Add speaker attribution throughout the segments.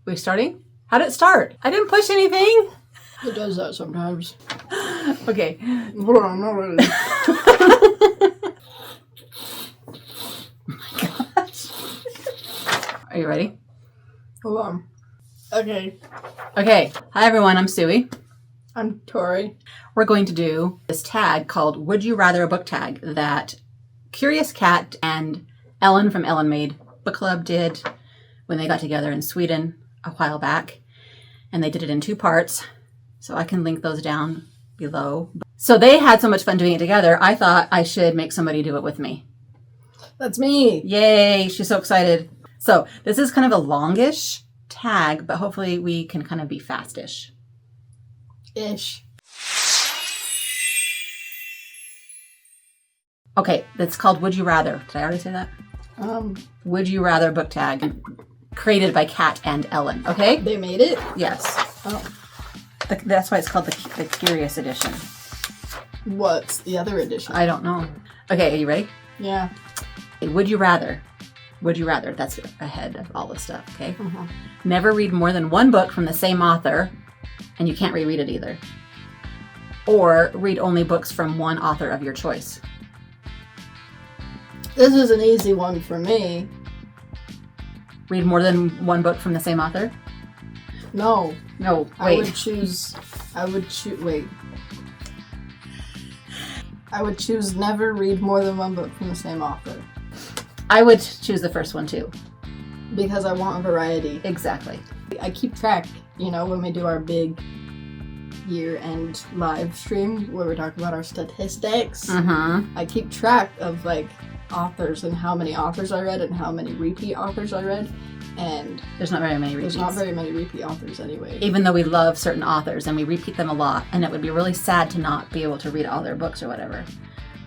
Speaker 1: We starting? How did it start? I didn't push anything.
Speaker 2: It does that sometimes.
Speaker 1: Okay.
Speaker 2: Hold on, I'm not ready.
Speaker 1: Oh my gosh. Are you ready?
Speaker 2: Hold on. Okay.
Speaker 1: Okay. Hi everyone, I'm Suey.
Speaker 2: I'm Tori.
Speaker 1: We're going to do this tag called Would You Rather, a book tag that Curious Cat and Ellen from Ellen Made Book Club did when they got together in Sweden a while back. And they did it in 2 parts. So I can link those down below. So they had so much fun doing it together, I thought I should make somebody do it with me.
Speaker 2: That's me.
Speaker 1: Yay, she's so excited. So this is kind of a longish tag, but hopefully we can kind of be fastish.
Speaker 2: Ish.
Speaker 1: Okay, it's called Would You Rather. Did I already say that? Would You Rather book tag created by Kat and Ellen. Okay?
Speaker 2: They made it?
Speaker 1: Yes.
Speaker 2: Oh.
Speaker 1: That's why it's called the Curious Edition.
Speaker 2: What's the other edition?
Speaker 1: I don't know. Okay, are you ready?
Speaker 2: Yeah.
Speaker 1: Would you rather? Would you rather? That's ahead of all this stuff, okay?
Speaker 2: Mm-hmm.
Speaker 1: Never read more than 1 book from the same author, and you can't reread it either. Or read only books from one author of your choice.
Speaker 2: This is an easy one for me.
Speaker 1: Read more than 1 book from the same author?
Speaker 2: No.
Speaker 1: No, wait.
Speaker 2: I would choose never read more than 1 book from the same author.
Speaker 1: I would choose the first one too.
Speaker 2: Because I want a variety.
Speaker 1: Exactly.
Speaker 2: I keep track, when we do our big year-end live stream where we talk about our statistics.
Speaker 1: Mm-hmm.
Speaker 2: I keep track of authors and how many authors I read and how many repeat authors I read. And
Speaker 1: there's not very many repeats.
Speaker 2: There's not very many repeat authors anyway.
Speaker 1: Even though we love certain authors and we repeat them a lot, and it would be really sad to not be able to read all their books or whatever.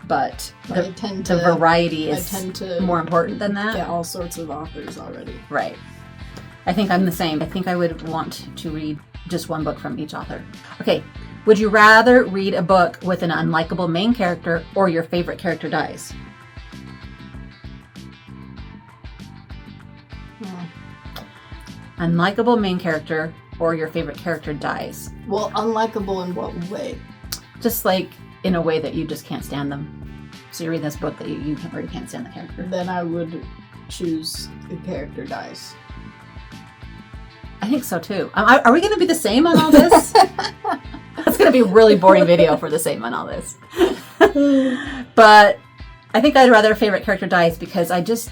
Speaker 1: But the variety is more important than that.
Speaker 2: Yeah, all sorts of authors already.
Speaker 1: Right. I think I'm the same. I think I would want to read just 1 book from each author. Okay. Would you rather read a book with an unlikable main character or your favorite character dies? Unlikable main character or your favorite character dies.
Speaker 2: Well, unlikable in what way?
Speaker 1: Just like in a way that you just can't stand them. So you read this book that you already can't stand the character.
Speaker 2: Then I would choose the character dies.
Speaker 1: I think so too. Are we going to be the same on all this? That's going to be a really boring video for the same on all this. But I think I'd rather favorite character dies because I just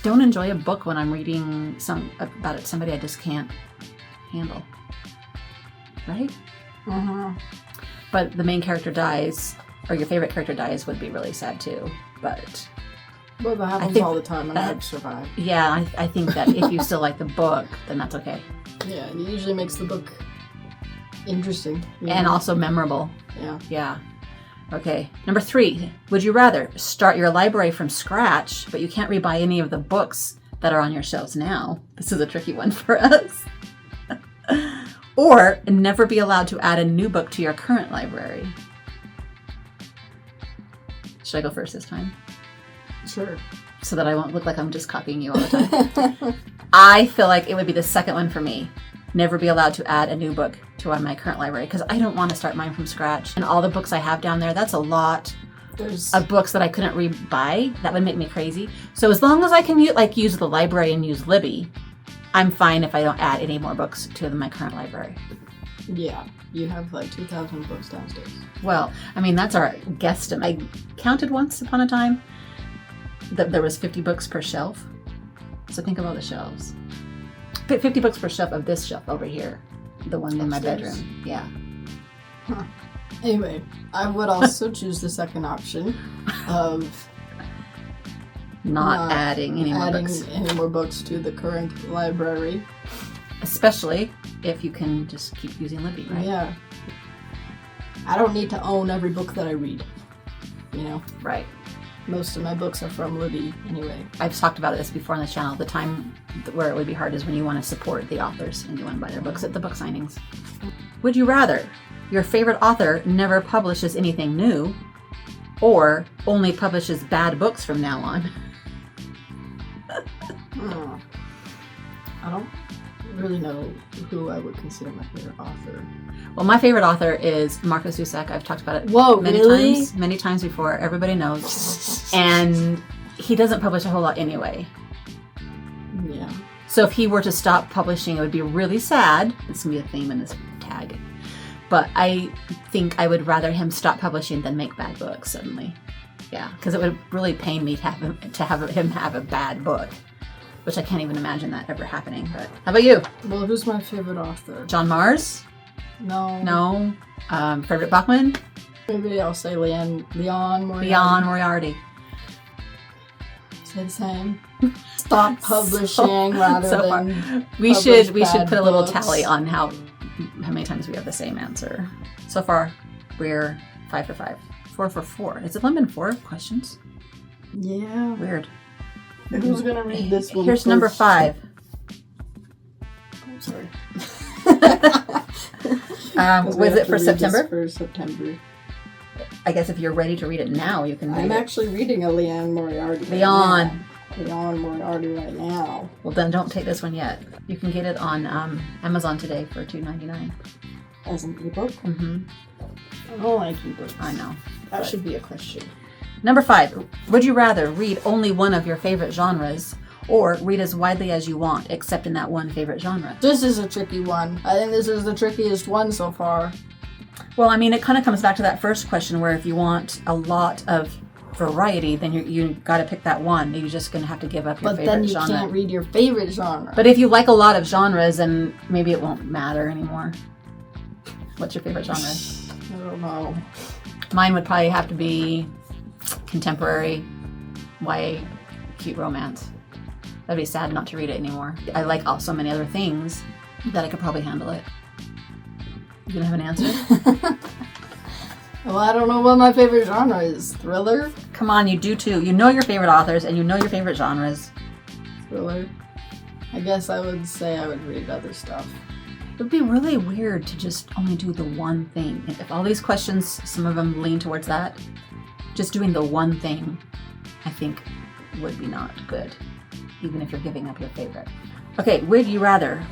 Speaker 1: don't enjoy a book when I'm reading about somebody I just can't handle. Right?
Speaker 2: Mm-hmm.
Speaker 1: But the main character dies, or your favorite character dies, would be really sad too. But
Speaker 2: well, that happens all the time, and I'd survive.
Speaker 1: Yeah, I think that if you still like the book, then that's okay.
Speaker 2: Yeah, it usually makes the book interesting.
Speaker 1: And also memorable.
Speaker 2: Yeah.
Speaker 1: Yeah. Okay. Number 3. Would you rather start your library from scratch, but you can't rebuy any of the books that are on your shelves now? This is a tricky one for us. Or never be allowed to add a new book to your current library? Should I go first this time?
Speaker 2: Sure.
Speaker 1: So that I won't look like I'm just copying you all the time. I feel like it would be the second one for me. Never be allowed to add a new book to my current library because I don't want to start mine from scratch. And all the books I have down there, that's a lot of books that I couldn't rebuy. That would make me crazy. So as long as I can use the library and use Libby, I'm fine if I don't add any more books to my current library.
Speaker 2: Yeah, you have 2,000 books downstairs.
Speaker 1: Well, I mean, that's our guesstimate. I counted once upon a time that there was 50 books per shelf. So think of all the shelves. 50 books per shelf of this shelf over here. The one in my bedroom. Yeah.
Speaker 2: Huh. Anyway, I would also choose the second option of
Speaker 1: not adding any more books
Speaker 2: to the current library.
Speaker 1: Especially if you can just keep using Libby, right?
Speaker 2: Yeah. I don't need to own every book that I read.
Speaker 1: Right.
Speaker 2: Most of my books are from Libby anyway.
Speaker 1: I've talked about this before on the channel. The time where it would be hard is when you want to support the authors and you want to buy their books at the book signings. Would you rather your favorite author never publishes anything new or only publishes bad books from now on?
Speaker 2: I don't really know who I would consider my favorite author.
Speaker 1: Well, my favorite author is Marcus Zusak. I've talked about it many times before. Everybody knows. And he doesn't publish a whole lot anyway.
Speaker 2: Yeah.
Speaker 1: So if he were to stop publishing, it would be really sad. It's going to be a theme in this tag. But I think I would rather him stop publishing than make bad books suddenly. Yeah, because it would really pain me to have him have a bad book, which I can't even imagine that ever happening. But how about you?
Speaker 2: Well, who's my favorite author?
Speaker 1: John Mars?
Speaker 2: No.
Speaker 1: No. Frederick Bachman?
Speaker 2: Maybe I'll say Leon Moriarty.
Speaker 1: Leon Moriarty.
Speaker 2: Say the same. Stop publishing rather than
Speaker 1: we should put a little
Speaker 2: books.
Speaker 1: tally on how many times we have the same answer. So far, we're 5 for 5. 4 for 4. Has it only been 4 questions?
Speaker 2: Yeah.
Speaker 1: Weird.
Speaker 2: Who's gonna read this one?
Speaker 1: Here's
Speaker 2: first?
Speaker 1: number 5.
Speaker 2: I'm sorry.
Speaker 1: Was it for September?
Speaker 2: For September.
Speaker 1: I guess if you're ready to read it now, you can read
Speaker 2: I'm
Speaker 1: it.
Speaker 2: actually reading a Leon Moriarty.
Speaker 1: Leon
Speaker 2: Moriarty right now.
Speaker 1: Well, then don't take this one yet. You can get it on Amazon today for $2.99.
Speaker 2: As an ebook?
Speaker 1: Mm-hmm.
Speaker 2: I don't like ebooks.
Speaker 1: I know.
Speaker 2: That should be a question.
Speaker 1: Number 5. Would you rather read only one of your favorite genres or read as widely as you want, except in that one favorite genre?
Speaker 2: This is a tricky one. I think this is the trickiest one so far.
Speaker 1: Well, I mean, it kind of comes back to that first question where if you want a lot of variety, then you got to pick that one. You're just going to have to give up your favorite genre.
Speaker 2: But then you can't read your favorite genre.
Speaker 1: But if you like a lot of genres, then maybe it won't matter anymore. What's your favorite genre?
Speaker 2: I don't know.
Speaker 1: Mine would probably have to be contemporary, YA, cute romance. That'd be sad not to read it anymore. I like so many other things that I could probably handle it. You gonna have an answer?
Speaker 2: Well, I don't know what my favorite genre is. Thriller?
Speaker 1: Come on, you do too. You know your favorite authors and you know your favorite genres.
Speaker 2: Thriller. I guess I would say I would read other stuff.
Speaker 1: It would be really weird to just only do the one thing. If all these questions, some of them lean towards that, just doing the one thing, I think would be not good, even if you're giving up your favorite. Okay, would you rather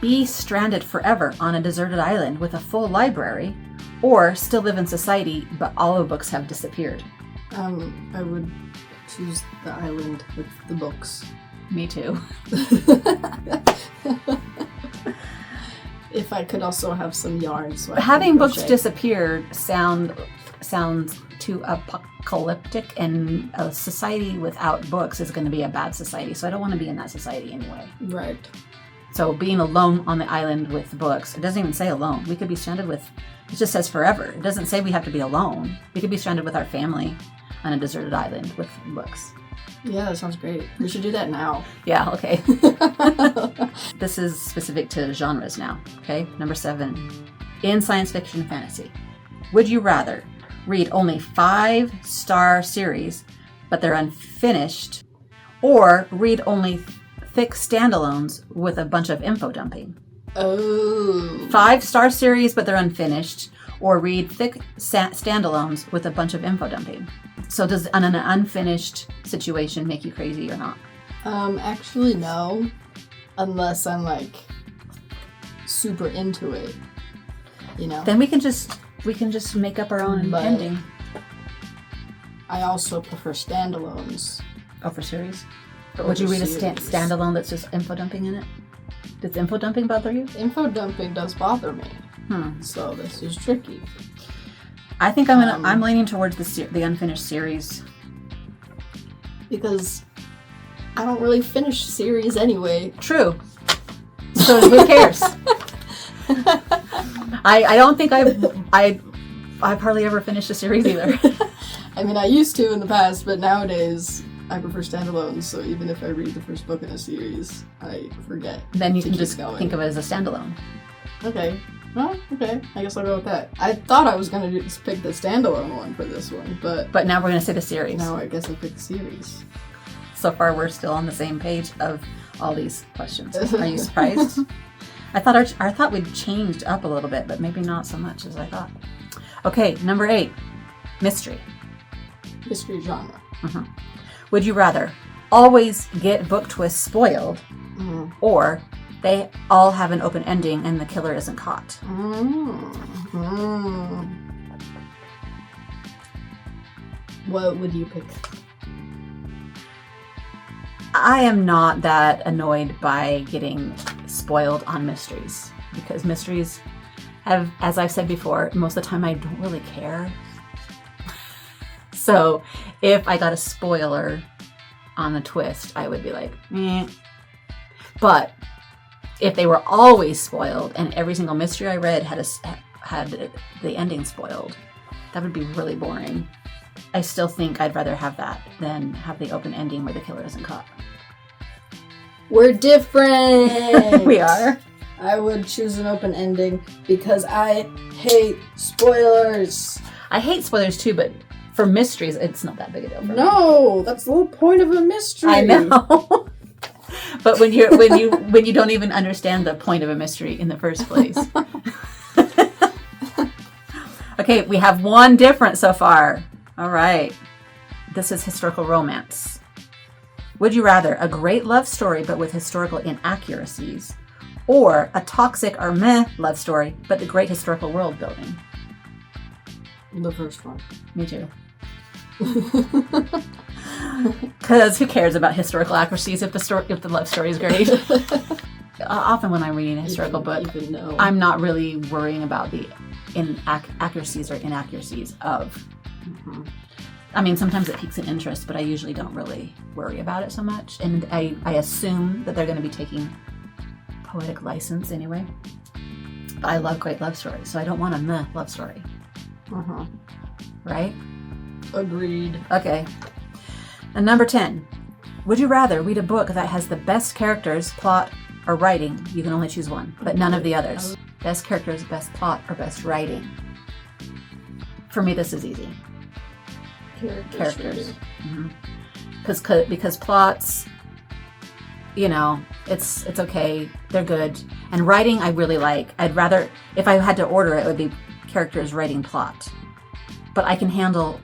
Speaker 1: be stranded forever on a deserted island with a full library, or still live in society but all the books have disappeared?
Speaker 2: I would choose the island with the books.
Speaker 1: Me too.
Speaker 2: If I could also have some yarn, so
Speaker 1: having books disappear sounds too apocalyptic, and a society without books is going to be a bad society. So I don't want to be in that society anyway.
Speaker 2: Right.
Speaker 1: So being alone on the island with books, it doesn't even say alone. We could be stranded with, it just says forever. It doesn't say we have to be alone. We could be stranded with our family on a deserted island with books.
Speaker 2: Yeah, that sounds great. We should do that now.
Speaker 1: Yeah, okay. This is specific to genres now, okay? Number 7. In science fiction and fantasy, would you rather read only 5-star series, but they're unfinished, or read only thick standalones with a bunch of info dumping?
Speaker 2: Oh.
Speaker 1: 5-star series, but they're unfinished, or read thick standalones with a bunch of info dumping. So does an unfinished situation make you crazy or not?
Speaker 2: Actually no. Unless I'm like super into it. You know?
Speaker 1: Then we can just make up our own ending.
Speaker 2: I also prefer standalones.
Speaker 1: Oh, for series? But would you read a standalone that's just info dumping in it? Does info dumping bother you?
Speaker 2: Info dumping does bother me. So this is tricky.
Speaker 1: I think I'm leaning towards the unfinished series.
Speaker 2: Because I don't really finish series anyway.
Speaker 1: True. So who cares? I don't think I've hardly ever finished a series either.
Speaker 2: I mean, I used to in the past, but nowadays I prefer standalones. So even if I read the first book in a series, I forget.
Speaker 1: Then you can just think of it as a standalone.
Speaker 2: Okay. Well, okay. I guess I'll go with that. I thought I was going to just pick the standalone one for this one, but
Speaker 1: now we're going to say the series.
Speaker 2: Now I guess I'll pick the series.
Speaker 1: So far, we're still on the same page of all these questions. Are you surprised? I thought our thought we'd changed up a little bit, but maybe not so much as I thought. Okay, number 8, mystery.
Speaker 2: Mystery genre.
Speaker 1: Would you rather always get book twists spoiled, or They all have an open ending and the killer isn't caught.
Speaker 2: What would you pick?
Speaker 1: I am not that annoyed by getting spoiled on mysteries because mysteries have, as I've said before, most of the time I don't really care. So if I got a spoiler on the twist, I would be like, meh. But if they were always spoiled and every single mystery I read had the ending spoiled, that would be really boring. I still think I'd rather have that than have the open ending where the killer isn't caught.
Speaker 2: We're different!
Speaker 1: We are.
Speaker 2: I would choose an open ending because I hate spoilers.
Speaker 1: I hate spoilers too, but for mysteries, it's not that big a deal for me.
Speaker 2: No, that's the whole point of a mystery.
Speaker 1: I know. But when you don't even understand the point of a mystery in the first place. Okay, we have one difference so far. All right. This is historical romance. Would you rather a great love story but with historical inaccuracies, or a toxic or meh love story but the great historical world building?
Speaker 2: The first one.
Speaker 1: Me too. Because who cares about historical accuracies if the love story is great? Often when I'm reading a historical book, I'm not really worrying about the accuracies or inaccuracies of. Mm-hmm. I mean, sometimes it piques an interest, but I usually don't really worry about it so much. And I assume that they're going to be taking poetic license anyway. But I love great love stories, so I don't want a meh love story.
Speaker 2: Uh-huh.
Speaker 1: Right?
Speaker 2: Agreed.
Speaker 1: Okay. And number 10. Would you rather read a book that has the best characters, plot, or writing? You can only choose one, but none of the others. Best characters, best plot, or best writing? For me, this is easy. Characters. Mm-hmm. Because plots, you know, it's okay. They're good. And writing, I really like. I'd rather, if I had to order it would be characters, writing, plot. But I can handle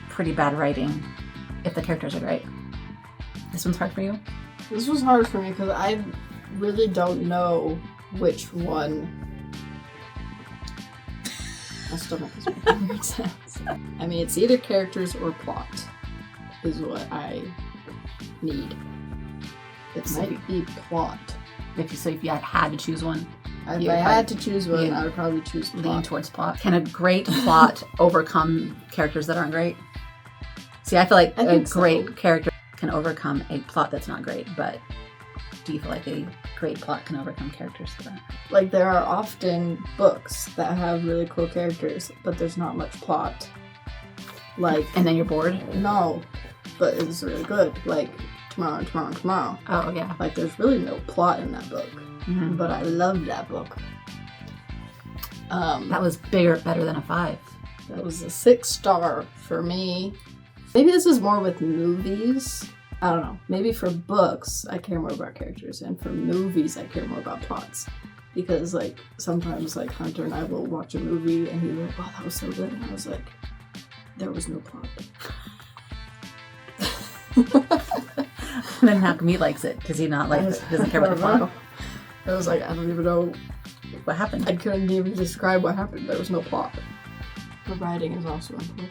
Speaker 1: pretty bad writing if the characters are great. This one's hard for you?
Speaker 2: This was hard for me because I really don't know which one. My stomach is making weird sounds. I mean, it's either characters or plot is what I need. It might be plot.
Speaker 1: If you had to choose one?
Speaker 2: If I had to choose one, I would probably choose plot.
Speaker 1: Lean towards plot. Can a great plot overcome characters that aren't great? See, I feel like a great character can overcome a plot that's not great, but do you feel like a great plot can overcome characters that aren't?
Speaker 2: Like, there are often books that have really cool characters, but there's not much plot. Like,
Speaker 1: and then you're bored?
Speaker 2: No, but it's really good. Like, Tomorrow.
Speaker 1: Oh, yeah.
Speaker 2: Like, there's really no plot in that book, but I love that book.
Speaker 1: That was better than a 5.
Speaker 2: That was a 6-star for me. Maybe this is more with movies. I don't know. Maybe for books, I care more about characters, and for movies, I care more about plots. Because, like, sometimes, like, Hunter and I will watch a movie, and he's like, "Oh, that was so good," and I was like, "There was no plot."
Speaker 1: And then how come he likes it? Does he not like it? Doesn't care about the plot?
Speaker 2: I was like, I don't even know
Speaker 1: what happened.
Speaker 2: I couldn't even describe what happened. There was no plot. The writing is also important.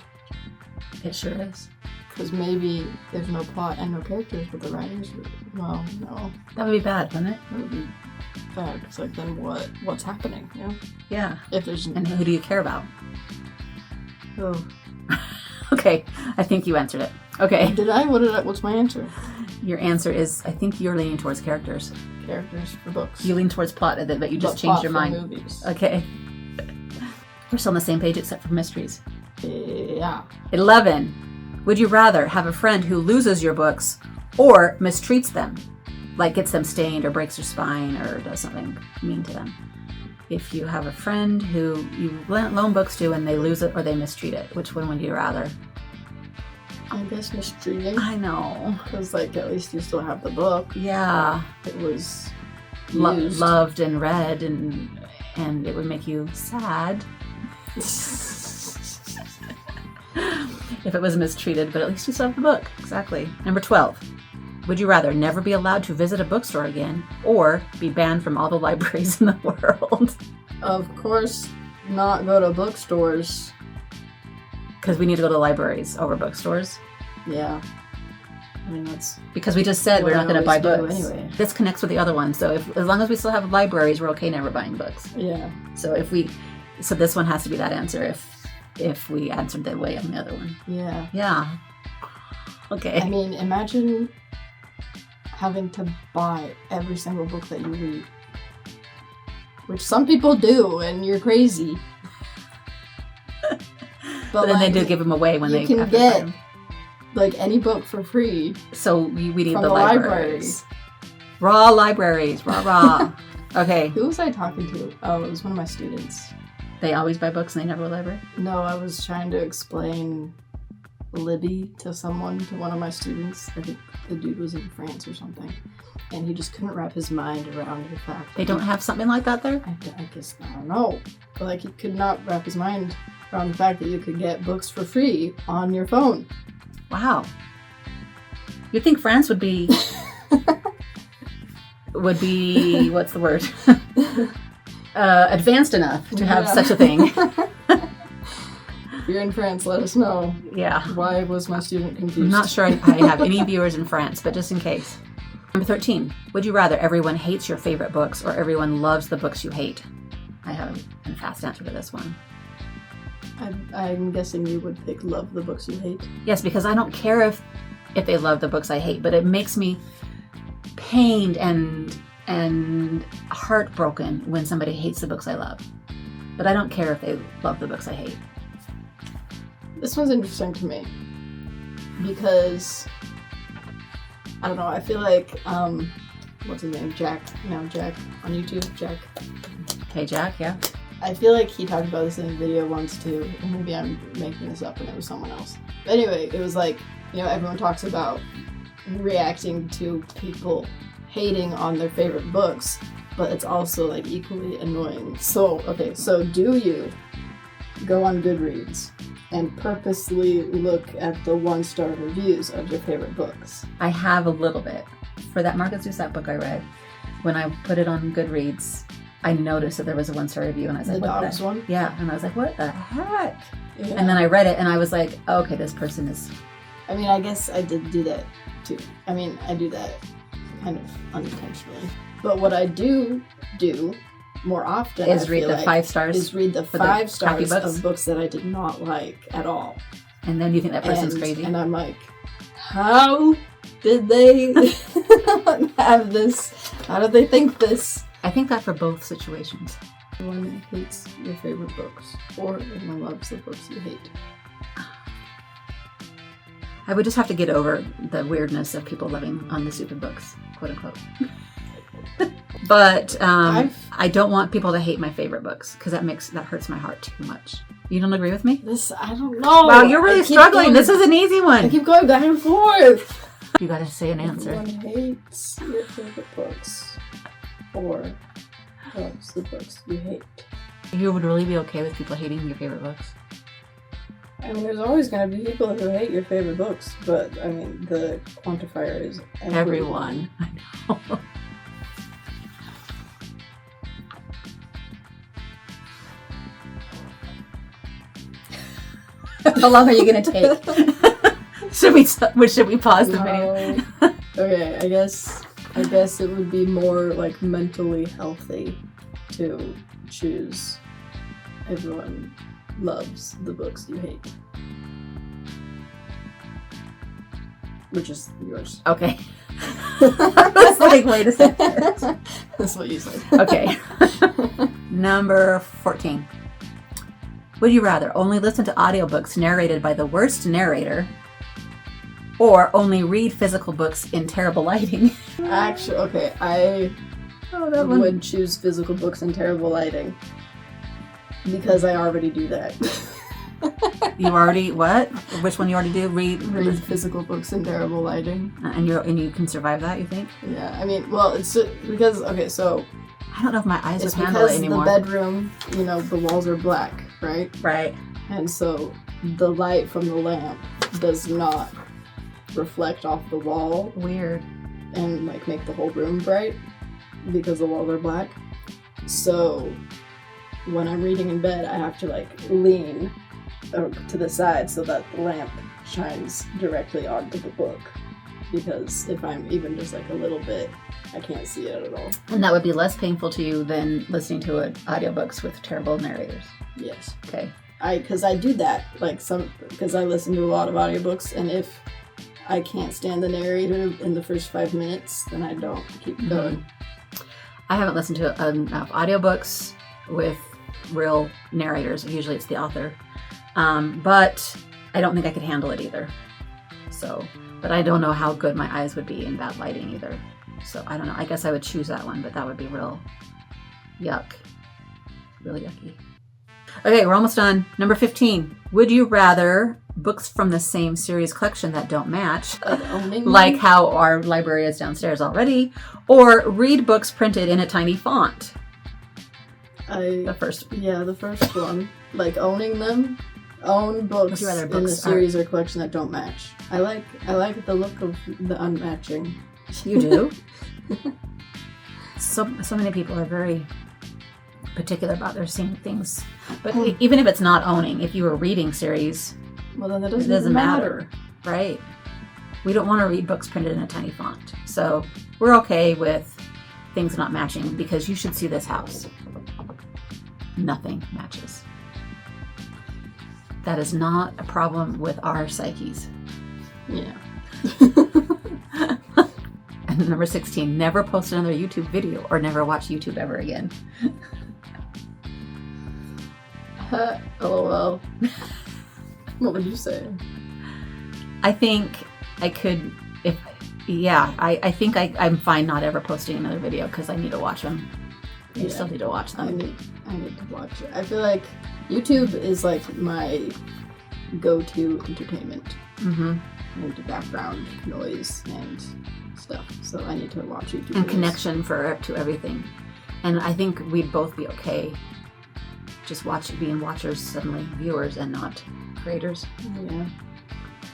Speaker 1: It sure is.
Speaker 2: Because maybe there's no plot and no characters, but the writing's well, no.
Speaker 1: That would be bad, wouldn't it?
Speaker 2: That would be bad. Because like, then what's happening? You know?
Speaker 1: Yeah.
Speaker 2: If there's
Speaker 1: and who do you care about?
Speaker 2: Oh.
Speaker 1: Okay, I think you answered it. Okay.
Speaker 2: Did I? What's my answer?
Speaker 1: Your answer is, I think you're leaning towards characters.
Speaker 2: Characters for books.
Speaker 1: You lean towards plot, but you just changed your mind.
Speaker 2: Movies.
Speaker 1: Okay. We're still on the same page except for mysteries.
Speaker 2: Yeah.
Speaker 1: 11. Would you rather have a friend who loses your books or mistreats them? Like gets them stained or breaks their spine or does something mean to them? If you have a friend who you loan books to and they lose it or they mistreat it, which one would you rather?
Speaker 2: I guess mistreating.
Speaker 1: I know.
Speaker 2: Because, like, at least you still have the book.
Speaker 1: Yeah.
Speaker 2: It was
Speaker 1: loved and read, and it would make you sad if it was mistreated, but at least you still have the book. Exactly. Number 12. Would you rather never be allowed to visit a bookstore again or be banned from all the libraries in the world?
Speaker 2: Of course, not go to bookstores.
Speaker 1: Because we need to go to libraries over bookstores.
Speaker 2: Yeah. I mean, that's...
Speaker 1: Because we just said we're not going to buy books.
Speaker 2: Anyway.
Speaker 1: This connects with the other one. So as long as we still have libraries, we're okay never buying books.
Speaker 2: Yeah.
Speaker 1: So so this one has to be that answer if we answered that way on the other one.
Speaker 2: Yeah.
Speaker 1: Yeah. Okay.
Speaker 2: I mean, imagine having to buy every single book that you read. Which some people do, and you're crazy.
Speaker 1: But then they do give them away when they
Speaker 2: can get like any book for free.
Speaker 1: So we need
Speaker 2: from
Speaker 1: the libraries. Raw libraries. Rah. Okay.
Speaker 2: Who was I talking to? Oh, it was one of my students.
Speaker 1: They always buy books and they never go to the library?
Speaker 2: No, I was trying to explain Libby to one of my students. I think the dude was in France or something. And he just couldn't wrap his mind around the fact
Speaker 1: they don't have something like that there?
Speaker 2: I guess, I don't know. But like, he could not wrap his mind around the fact that you could get books for free on your phone.
Speaker 1: Wow. You'd think France would be... what's the word? Advanced enough to have such a thing.
Speaker 2: If you're in France, let us know.
Speaker 1: Yeah.
Speaker 2: Why was my student confused?
Speaker 1: I'm not sure I have any viewers in France, but just in case. Number 13. Would you rather everyone hates your favorite books or everyone loves the books you hate? I have a fast answer to this one.
Speaker 2: I'm guessing you would pick love the books you hate.
Speaker 1: Yes, because I don't care if they love the books I hate, but it makes me pained and heartbroken when somebody hates the books I love. But I don't care if they love the books I hate.
Speaker 2: This one's interesting to me because I don't know, I feel like what's his name? Jack. Jack on YouTube. Jack.
Speaker 1: Hey Jack, yeah.
Speaker 2: I feel like he talked about this in a video once too, or maybe I'm making this up and it was someone else. But anyway, it was like, everyone talks about reacting to people hating on their favorite books, but it's also like equally annoying. So do you go on Goodreads and purposely look at the 1-star reviews of your favorite books?
Speaker 1: I have a little bit. For that Marcus Zusak book I read, when I put it on Goodreads, I noticed that there was a 1-star review, and I was like,
Speaker 2: the
Speaker 1: what
Speaker 2: dogs one?
Speaker 1: Yeah, and I was like, what the heck?
Speaker 2: Yeah.
Speaker 1: And then I read it, and I was like, oh, okay, this person is...
Speaker 2: I mean, I guess I did do that, too. I mean, I do that kind of unintentionally. But what I do more often
Speaker 1: is read the 5 stars.
Speaker 2: Is read the 5 stars of books that I did not like at all.
Speaker 1: And then you think that person's crazy.
Speaker 2: And I'm like, how did they have this? How did they think this?
Speaker 1: I think that for both situations.
Speaker 2: Everyone hates your favorite books, or everyone loves the books you hate.
Speaker 1: I would just have to get over the weirdness of people loving on the stupid books, quote unquote. But I don't want people to hate my favorite books because that hurts my heart too much. You don't agree with me?
Speaker 2: I don't know.
Speaker 1: Wow, you're really struggling. This is an easy one.
Speaker 2: I keep going back and forth.
Speaker 1: You gotta say an answer.
Speaker 2: Everyone hates your favorite books, or loves the books you hate.
Speaker 1: You would really be okay with people hating your favorite books?
Speaker 2: I mean, there's always going to be people who hate your favorite books, but I mean, the quantifier is everyone.
Speaker 1: I know. How long are you going to take? Should we pause the video?
Speaker 2: Okay, I guess it would be more like mentally healthy to choose everyone loves the books you hate. Which is yours.
Speaker 1: Okay. That's like, wait a second.
Speaker 2: That's what you said.
Speaker 1: Okay. Number 14. Would you rather only listen to audiobooks narrated by the worst narrator or only read physical books in terrible lighting?
Speaker 2: Actually, okay, I would choose physical books in terrible lighting because I already do that.
Speaker 1: You already, what? Which one you already do? Read
Speaker 2: physical books in terrible lighting.
Speaker 1: And you can survive that, you think?
Speaker 2: Yeah, I mean, well, it's because, okay, so...
Speaker 1: I don't know if my eyes would handle it anymore.
Speaker 2: It's because the bedroom, the walls are black, right?
Speaker 1: Right.
Speaker 2: And so the light from the lamp does not reflect off the wall
Speaker 1: Weird.
Speaker 2: and like make the whole room bright because the walls are black. So when I'm reading in bed, I have to like lean to the side so that the lamp shines directly onto the book. Because if I'm even just like a little bit, I can't see it at all.
Speaker 1: And that would be less painful to you than listening to audiobooks with terrible narrators.
Speaker 2: Yes.
Speaker 1: Okay.
Speaker 2: Because I do that, because I listen to a lot of audiobooks, and if I can't stand the narrator in the first 5 minutes, then I don't keep going.
Speaker 1: I haven't listened to enough audiobooks with real narrators. Usually it's the author. But I don't think I could handle it either. So, but I don't know how good my eyes would be in bad lighting either. So I don't know. I guess I would choose that one, but that would be real yuck. Really yucky. Okay, we're almost done. Number 15. Would you rather books from the same series collection that don't match, like how our library is downstairs already, or read books printed in a tiny font? The first
Speaker 2: one. Like owning them. Own books in the series or collection that don't match. I like the look of the unmatching.
Speaker 1: You do? So many people are very particular about their seeing things. But even if it's not owning, if you were reading series,
Speaker 2: well, then that
Speaker 1: it doesn't matter. Right? We don't want to read books printed in a tiny font. So we're okay with things not matching because you should see this house. Nothing matches. That is not a problem with our psyches.
Speaker 2: Yeah.
Speaker 1: And number 16, never post another YouTube video or never watch YouTube ever again.
Speaker 2: LOL. What would you say?
Speaker 1: I think I could, I think I'm fine not ever posting another video because I need to watch them. You still need to watch them.
Speaker 2: I need to watch it. I feel like YouTube is like my go-to entertainment.
Speaker 1: Mm-hmm.
Speaker 2: And background noise and stuff. So I need to watch YouTube.
Speaker 1: And connection to everything. And I think we'd both be okay just being watchers, suddenly viewers, and not creators.
Speaker 2: Yeah.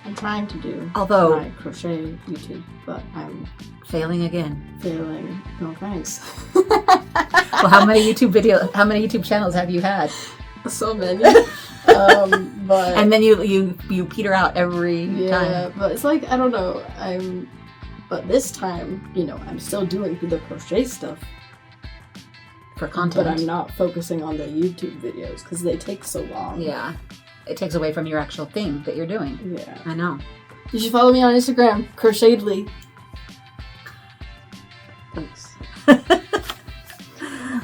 Speaker 2: I'm trying to do my crochet YouTube, but I'm
Speaker 1: failing again.
Speaker 2: Failing. No thanks.
Speaker 1: Well, how many YouTube channels have you had?
Speaker 2: So many. But
Speaker 1: and then you peter out every time.
Speaker 2: Yeah, but it's like I don't know. But this time, I'm still doing the crochet stuff
Speaker 1: for content.
Speaker 2: But I'm not focusing on the YouTube videos because they take so long.
Speaker 1: Yeah, it takes away from your actual thing that you're doing.
Speaker 2: Yeah,
Speaker 1: I know.
Speaker 2: You should follow me on Instagram, Crochetedly. Thanks.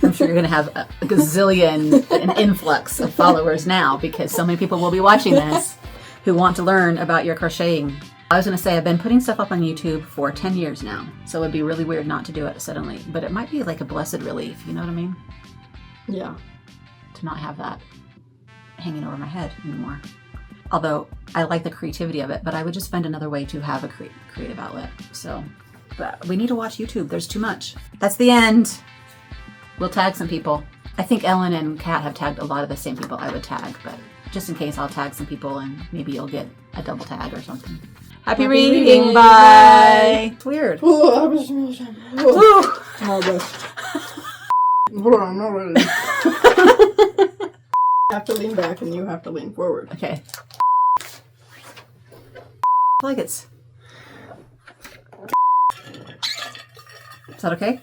Speaker 1: I'm sure you're going to have a gazillion, an influx of followers now because so many people will be watching this who want to learn about your crocheting. I was going to say, I've been putting stuff up on YouTube for 10 years now, so it'd be really weird not to do it suddenly, but it might be like a blessed relief, you know what I mean?
Speaker 2: Yeah.
Speaker 1: To not have that hanging over my head anymore. Although I like the creativity of it, but I would just find another way to have a creative outlet. So, but we need to watch YouTube. There's too much. That's the end. We'll tag some people. I think Ellen and Kat have tagged a lot of the same people I would tag, but just in case, I'll tag some people and maybe you'll get a double tag or something. Happy reading. Bye. It's weird.
Speaker 2: Oh, hold on, I'm not ready. I have to lean back and you have to lean forward.
Speaker 1: Okay. I feel like it's... Is that okay?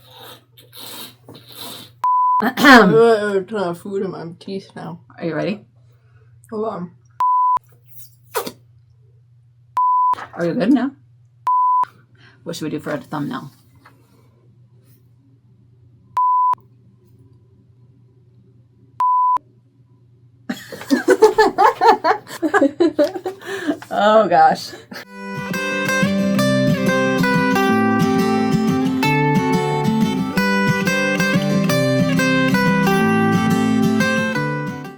Speaker 2: I have a ton of food in my teeth now.
Speaker 1: Are you ready?
Speaker 2: Hold on.
Speaker 1: Are you good now? What should we do for a thumbnail? Oh gosh.